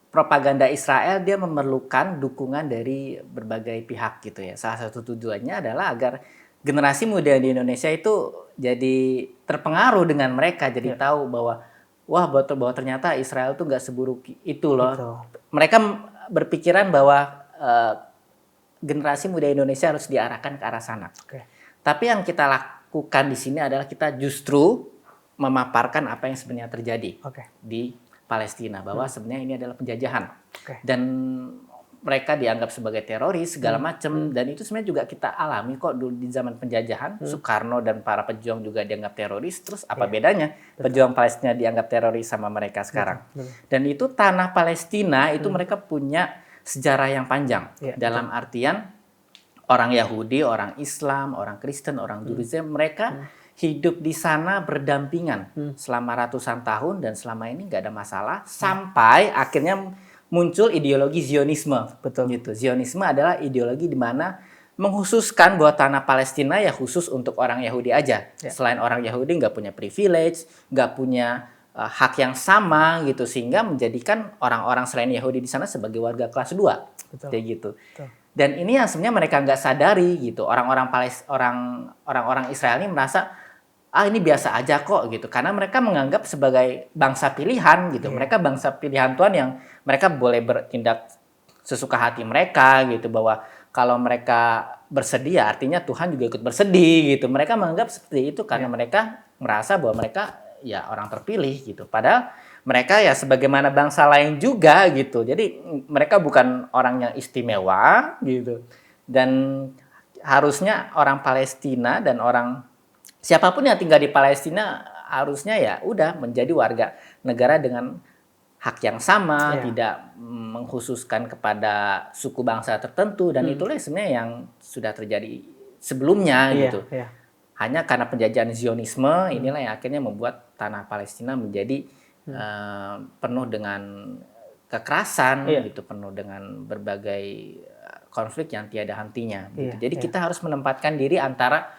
propaganda Israel dia memerlukan dukungan dari berbagai pihak gitu ya. Salah satu tujuannya adalah agar generasi muda di Indonesia itu jadi terpengaruh dengan mereka, jadi tahu bahwa bahwa ternyata Israel tuh nggak seburuk itu loh. Betul. Mereka berpikiran bahwa generasi muda Indonesia harus diarahkan ke arah sana. Tapi yang kita lakukan di sini adalah kita justru memaparkan apa yang sebenarnya terjadi Oke. di Palestina, bahwa sebenarnya ini adalah penjajahan Oke. dan mereka dianggap sebagai teroris segala macam, dan itu sebenarnya juga kita alami kok dulu di zaman penjajahan. Soekarno dan para pejuang juga dianggap teroris. Terus apa bedanya pejuang Palestina dianggap teroris sama mereka sekarang? Dan itu tanah Palestina itu mereka punya sejarah yang panjang, dalam artian orang Yahudi, orang Islam, orang Kristen, orang Druze, mereka hidup di sana berdampingan selama ratusan tahun, dan selama ini nggak ada masalah sampai akhirnya muncul ideologi Zionisme. Betul. Gitu. Zionisme adalah ideologi di mana menghususkan bahwa tanah Palestina ya khusus untuk orang Yahudi aja. Selain orang Yahudi nggak punya privilege, nggak punya hak yang sama gitu, sehingga menjadikan orang-orang selain Yahudi di sana sebagai warga kelas 2. Betul. Kayak gitu. Betul. Dan ini yang sebenarnya mereka nggak sadari gitu. Orang-orang Israel ini merasa ini biasa aja kok gitu, karena mereka menganggap sebagai bangsa pilihan gitu. Mereka bangsa pilihan Tuhan yang mereka boleh bertindak sesuka hati mereka gitu, bahwa kalau mereka bersedia artinya Tuhan juga ikut bersedih gitu. Mereka menganggap seperti itu karena mereka merasa bahwa mereka ya orang terpilih gitu. Padahal mereka ya sebagaimana bangsa lain juga gitu. Jadi mereka bukan orang yang istimewa gitu. Dan harusnya orang Palestina dan orang siapapun yang tinggal di Palestina harusnya ya udah menjadi warga negara dengan hak yang sama, tidak mengkhususkan kepada suku bangsa tertentu, dan itulah sebenarnya yang sudah terjadi sebelumnya gitu. Hanya karena penjajahan Zionisme inilah yang akhirnya membuat tanah Palestina menjadi penuh dengan kekerasan gitu, penuh dengan berbagai konflik yang tiada hentinya gitu. Jadi kita harus menempatkan diri antara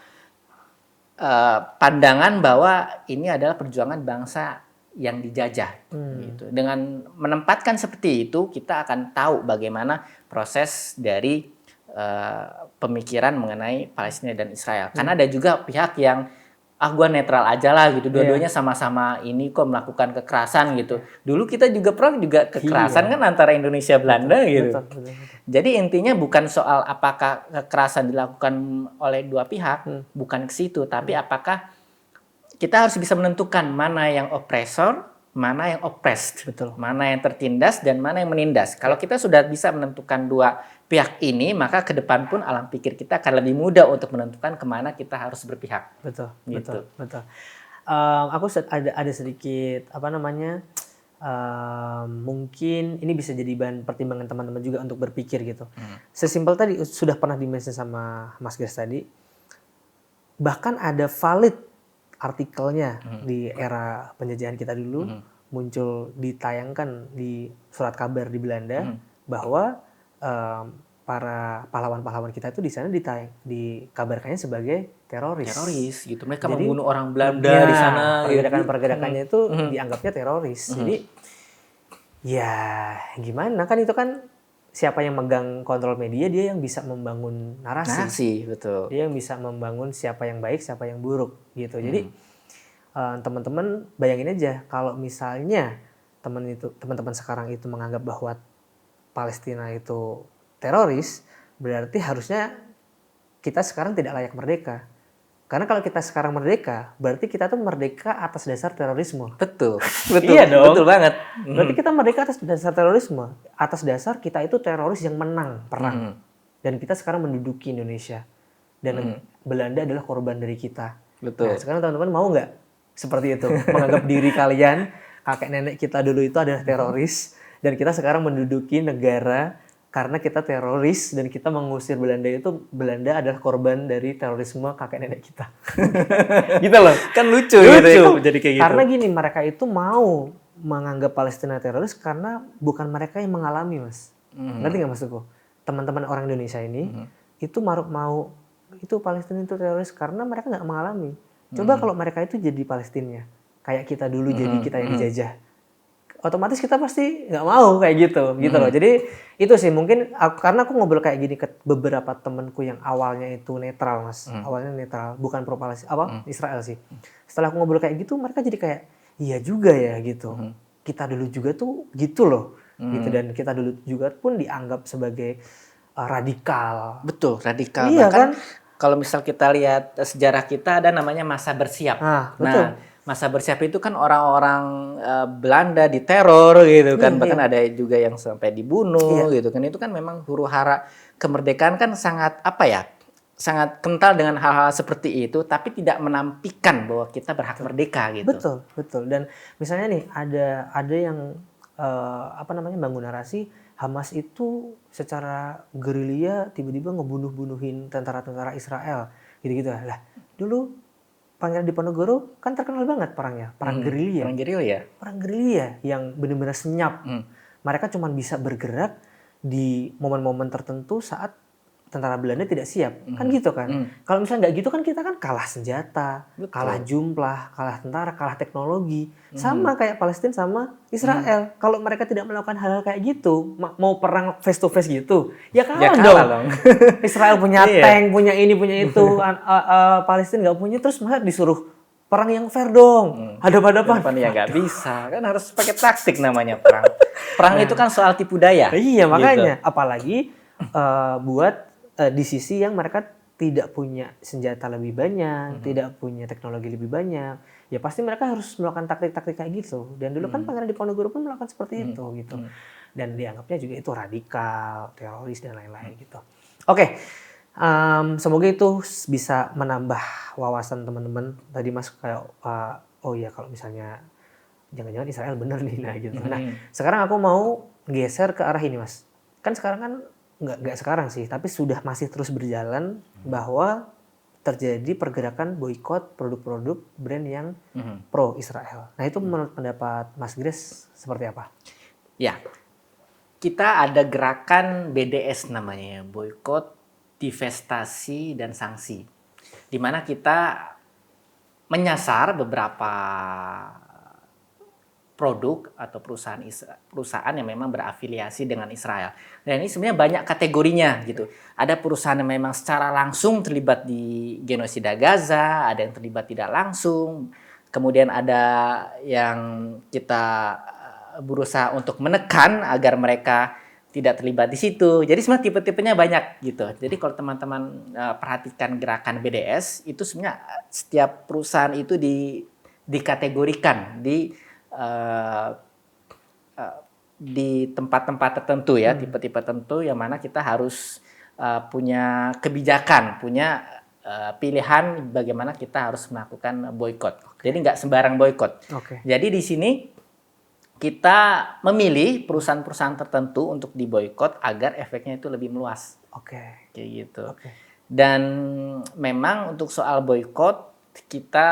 pandangan bahwa ini adalah perjuangan bangsa yang dijajah gitu. Dengan menempatkan seperti itu, kita akan tahu bagaimana proses dari pemikiran mengenai Palestina dan Israel. Karena ada juga pihak yang gua netral aja lah gitu, dua-duanya sama-sama ini kok melakukan kekerasan gitu. Dulu kita juga pernah kekerasan kan antara Indonesia Belanda gitu. Betul. Jadi intinya bukan soal apakah kekerasan dilakukan oleh dua pihak, bukan ke situ, tapi apakah kita harus bisa menentukan mana yang oppressor, mana yang oppressed, mana yang tertindas dan mana yang menindas. Kalau kita sudah bisa menentukan dua pihak ini, maka ke depan pun alam pikir kita akan lebih mudah untuk menentukan kemana kita harus berpihak. Betul. Gitu. Betul. Aku ada sedikit mungkin ini bisa jadi bahan pertimbangan teman-teman juga untuk berpikir gitu. Sesimpel tadi sudah pernah di-mention sama Mas Gas tadi, bahkan ada valid artikelnya di era penjajahan kita dulu, muncul ditayangkan di surat kabar di Belanda bahwa para pahlawan-pahlawan kita itu di sana dikabarkannya sebagai teroris gitu. Mereka membunuh orang Belanda di sana. Pergerakannya itu dianggapnya teroris. Jadi ya gimana, kan itu kan siapa yang megang kontrol media, dia yang bisa membangun narasi. Betul. Dia yang bisa membangun siapa yang baik, siapa yang buruk gitu. Jadi teman-teman bayangin aja kalau misalnya teman-teman sekarang itu menganggap bahwa Palestina itu teroris, berarti harusnya kita sekarang tidak layak merdeka. Karena kalau kita sekarang merdeka, berarti kita tuh merdeka atas dasar terorisme. Betul. Iya dong. Betul banget. Berarti kita merdeka atas dasar terorisme. Atas dasar kita itu teroris yang menang perang. Dan kita sekarang menduduki Indonesia. Dan Belanda adalah korban dari kita. Betul. Nah, sekarang teman-teman mau nggak seperti itu? Menganggap diri kalian, kakek nenek kita dulu itu adalah teroris. Dan kita sekarang menduduki negara karena kita teroris dan kita mengusir Belanda, itu Belanda adalah korban dari terorisme kakek nenek kita. Gitu loh. Kan lucu gitu ya, jadi kayak gitu. Karena gini, mereka itu mau menganggap Palestina teroris karena bukan mereka yang mengalami, Mas. Ngerti nggak maksudku? Teman-teman orang Indonesia ini itu mau itu Palestina itu teroris karena mereka nggak mengalami. Coba kalau mereka itu jadi Palestina, kayak kita dulu jadi kita yang dijajah, otomatis kita pasti nggak mau kayak gitu loh. Jadi itu sih mungkin karena aku ngobrol kayak gini ke beberapa temanku yang awalnya itu netral, Mas. Awalnya netral, bukan pro Palestina Israel sih. Setelah aku ngobrol kayak gitu, mereka jadi kayak iya juga ya gitu. Kita dulu juga tuh gitu loh. Gitu, dan kita dulu juga pun dianggap sebagai radikal. Betul, radikal. Iya, Bahkan kan? kalau misal kita lihat sejarah kita ada namanya masa bersiap. Betul. Nah, masa bersiap itu kan orang-orang Belanda diteror gitu kan, bahkan ada juga yang sampai dibunuh gitu kan. Itu kan memang huru-hara kemerdekaan kan sangat apa ya? Sangat kental dengan hal-hal seperti itu, tapi tidak menampilkan bahwa kita berhak merdeka gitu. Betul, betul. Dan misalnya nih ada yang bangun narasi Hamas itu secara gerilya tiba-tiba ngebunuh-bunuhin tentara-tentara Israel gitu-gitu lah. Dulu Pangeran Diponegoro kan terkenal banget perangnya, perang gerilya. Perang gerilya yang benar-benar senyap. Mereka cuma bisa bergerak di momen-momen tertentu saat tentara Belanda tidak siap, kan gitu kan. Kalau misalnya nggak gitu kan kita kan kalah senjata, kalah jumlah, kalah tentara, kalah teknologi. Sama kayak Palestina sama Israel. Kalau mereka tidak melakukan hal-hal kayak gitu, mau perang face to face gitu, ya kalah dong. Israel punya tank, punya ini, punya itu, Palestina nggak punya, terus malah disuruh perang yang fair dong. Hadap-hadapan. Ya nggak bisa, kan harus pakai taktik namanya perang. Perang itu kan soal tipu daya. Iya makanya, apalagi buat di sisi yang mereka tidak punya senjata lebih banyak, tidak punya teknologi lebih banyak, ya pasti mereka harus melakukan taktik-taktik kayak gitu. Dan dulu kan Pangeran Diponegoro pun melakukan seperti itu gitu. Dan dianggapnya juga itu radikal, teroris dan lain-lain gitu. Oke, semoga itu bisa menambah wawasan teman-teman. Tadi Mas kayak oh ya kalau misalnya jangan-jangan Israel bener nih gitu. Nah sekarang aku mau geser ke arah ini Mas. Kan sekarang kan nggak sekarang sih, tapi sudah masih terus berjalan bahwa terjadi pergerakan boikot produk-produk brand yang pro Israel. Nah itu menurut pendapat Mas Grace seperti apa? Ya, kita ada gerakan BDS namanya, boikot, divestasi dan sanksi, di mana kita menyasar beberapa produk atau perusahaan yang memang berafiliasi dengan Israel. Dan ini sebenarnya banyak kategorinya gitu. Ada perusahaan yang memang secara langsung terlibat di genosida Gaza, ada yang terlibat tidak langsung. Kemudian ada yang kita berusaha untuk menekan agar mereka tidak terlibat di situ. Jadi sebenarnya tipe-tipenya banyak gitu. Jadi kalau teman-teman perhatikan gerakan BDS, itu sebenarnya setiap perusahaan itu dikategorikan di tempat-tempat tertentu ya, tipe-tipe tertentu yang mana kita harus punya kebijakan, punya pilihan bagaimana kita harus melakukan boikot. Jadi nggak sembarang boikot. Jadi di sini kita memilih perusahaan-perusahaan tertentu untuk diboikot agar efeknya itu lebih meluas. Kayak gitu. Dan memang untuk soal boikot kita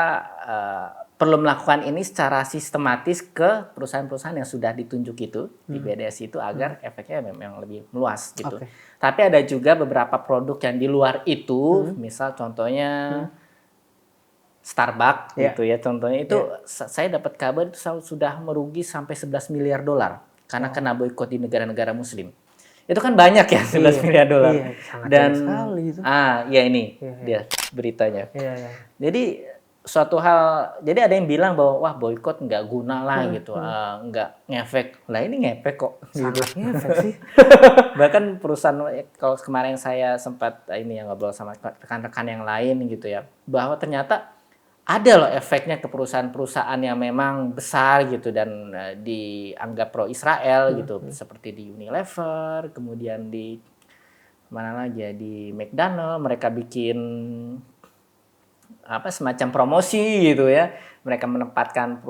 perlu melakukan ini secara sistematis ke perusahaan-perusahaan yang sudah ditunjuk itu di BDS itu agar efeknya memang lebih meluas gitu. Tapi ada juga beberapa produk yang di luar itu, misal contohnya Starbucks gitu ya, contohnya itu saya dapat kabar itu sudah merugi sampai 11 miliar dolar karena kena boikot di negara-negara muslim. Itu kan banyak ya, 11 miliar dolar. Dan gitu. ya ini dia beritanya. Jadi suatu hal, jadi ada yang bilang bahwa wah boikot nggak guna lah gitu, nggak ngefek. Lah ini ngefek kok. Sangat ngefek sih. Bahkan perusahaan, kalau kemarin saya sempat ini yang ngobrol sama rekan-rekan yang lain gitu ya, bahwa ternyata ada loh efeknya ke perusahaan-perusahaan yang memang besar gitu dan dianggap pro Israel gitu, seperti di Unilever, kemudian di mana lagi ya, di McDonald mereka bikin semacam promosi gitu ya, mereka menempatkan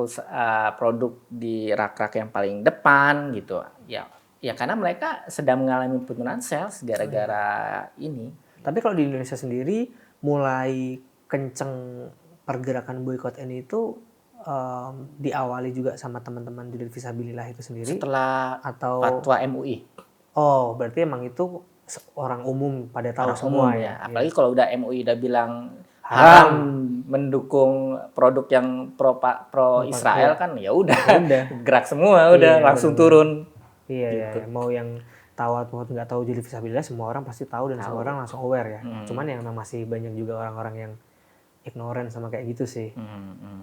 produk di rak-rak yang paling depan gitu ya karena mereka sedang mengalami penurunan sales gara-gara ini. Tapi kalau di Indonesia sendiri mulai kenceng pergerakan boikot ini itu diawali juga sama teman-teman di Visabilillah itu sendiri setelah atau fatwa MUI. Oh berarti emang itu orang umum pada tahu semua ya. Apalagi kalau udah MUI udah bilang haram mendukung produk yang pro Israel kan ya udah gerak semua langsung turun. Iya, mau yang tahu atau nggak tahu jadi Visabilillah semua orang pasti tahu dan semua orang langsung aware ya. Cuman yang masih banyak juga orang-orang yang ignoran sama kayak gitu sih.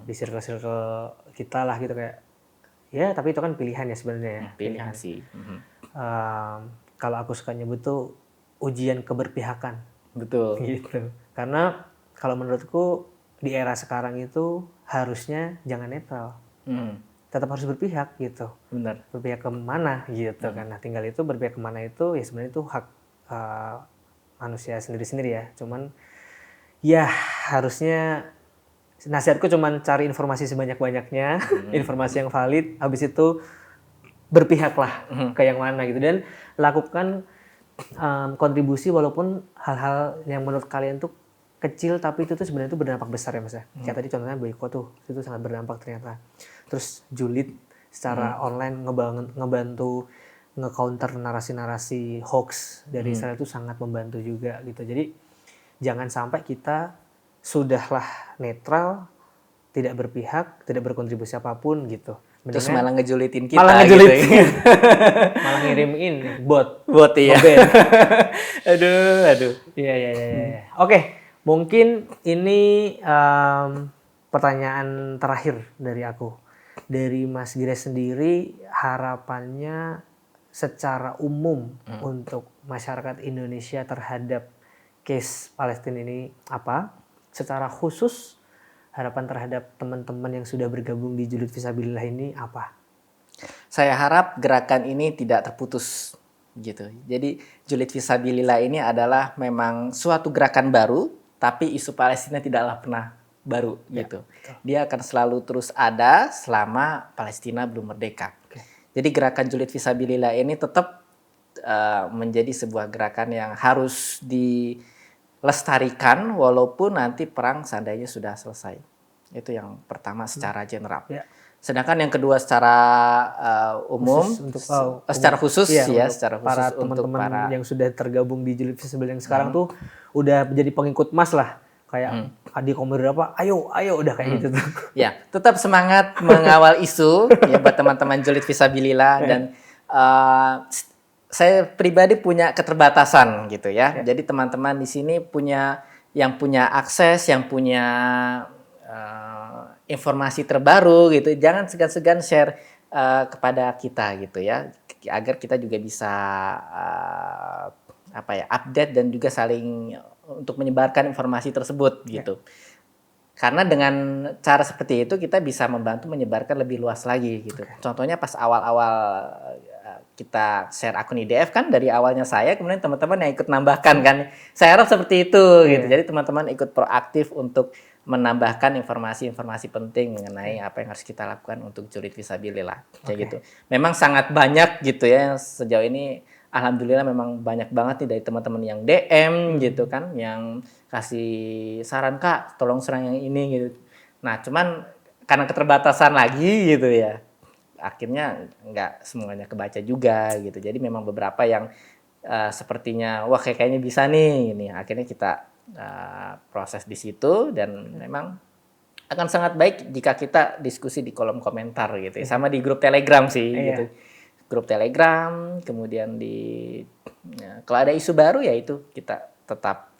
Di circle-circle kita lah gitu kayak ya tapi itu kan pilihan ya sebenarnya ya. Pilihan sih. Kalau aku suka nyebut tuh ujian keberpihakan. Betul. Gitu. Karena kalau menurutku di era sekarang itu harusnya jangan netral, tetap harus berpihak gitu. Benar. Berpihak kemana gitu kan. Nah tinggal itu berpihak kemana itu ya sebenarnya itu hak manusia sendiri-sendiri ya. Cuman ya harusnya nasihatku cuman cari informasi sebanyak-banyaknya, informasi yang valid, habis itu berpihaklah ke yang mana gitu dan lakukan kontribusi walaupun hal-hal yang menurut kalian tuh kecil tapi itu tuh sebenarnya tuh berdampak besar ya Mas ya. Kayak tadi contohnya boycott tuh itu sangat berdampak ternyata. Terus julid secara online ngebantu nge-counter narasi-narasi hoax dari Israel itu sangat membantu juga gitu. Jadi jangan sampai kita sudahlah netral, tidak berpihak, tidak berkontribusi apapun gitu. Mendingan, terus malah ngejulitin kita malah ngejulitin. gitu ya. Malah ngirimin bot Iya. aduh. Iya. Oke, mungkin ini pertanyaan terakhir dari aku. Dari Mas Gires sendiri, harapannya secara umum untuk masyarakat Indonesia terhadap case Palestina ini apa? Secara khusus harapan terhadap teman-teman yang sudah bergabung di Julid Fisabilillah ini apa? Saya harap gerakan ini tidak terputus gitu. Jadi Julid Fisabilillah ini adalah memang suatu gerakan baru, tapi isu Palestina tidaklah pernah baru gitu. Dia akan selalu terus ada selama Palestina belum merdeka. Jadi gerakan Julid Fisabilillah ini tetap menjadi sebuah gerakan yang harus dilestarikan walaupun nanti perang seandainya sudah selesai. Itu yang pertama secara general. Sedangkan yang kedua secara umum, secara khusus secara khusus para teman-teman yang sudah tergabung di Julid Fisabilillah yang sekarang tuh udah menjadi pengikut Mas lah. Kayak adik komentar apa, ayo udah kayak gitu tuh. Ya, tetap semangat mengawal isu ya buat teman-teman Julid Fisabilillah dan saya pribadi punya keterbatasan gitu ya. Jadi teman-teman di sini punya akses, yang punya informasi terbaru gitu. Jangan segan-segan share kepada kita gitu ya, agar kita juga bisa update dan juga saling untuk menyebarkan informasi tersebut gitu. Karena dengan cara seperti itu kita bisa membantu menyebarkan lebih luas lagi gitu. Contohnya pas awal-awal kita share akun IDF kan dari awalnya saya, kemudian teman-teman yang ikut nambahkan kan. Saya harap seperti itu gitu. Jadi teman-teman ikut proaktif untuk menambahkan informasi-informasi penting mengenai apa yang harus kita lakukan untuk Julid Fisabilillah kayak gitu. Memang sangat banyak gitu ya sejauh ini. Alhamdulillah memang banyak banget nih dari teman-teman yang DM gitu kan, yang kasih saran Kak, tolong serang yang ini gitu. Nah cuman karena keterbatasan lagi gitu ya, akhirnya nggak semuanya kebaca juga gitu. Jadi memang beberapa yang sepertinya wah kayaknya bisa nih, ini akhirnya kita proses di situ dan memang akan sangat baik jika kita diskusi di kolom komentar gitu ya, sama di grup Telegram sih gitu. Grup Telegram, kemudian kalau ada isu baru ya itu kita tetap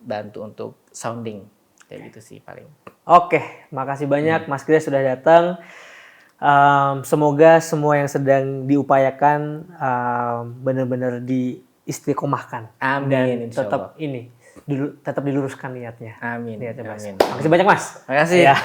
bantu untuk sounding kayak gitu sih paling. Oke, makasih banyak Mas Gires sudah datang. Semoga semua yang sedang diupayakan benar-benar diistiqomahkan. Amin. Dan tetap diluruskan niatnya. Amin. Niatnya, Mas. Amin. Makasih banyak Mas. Makasih. Ya.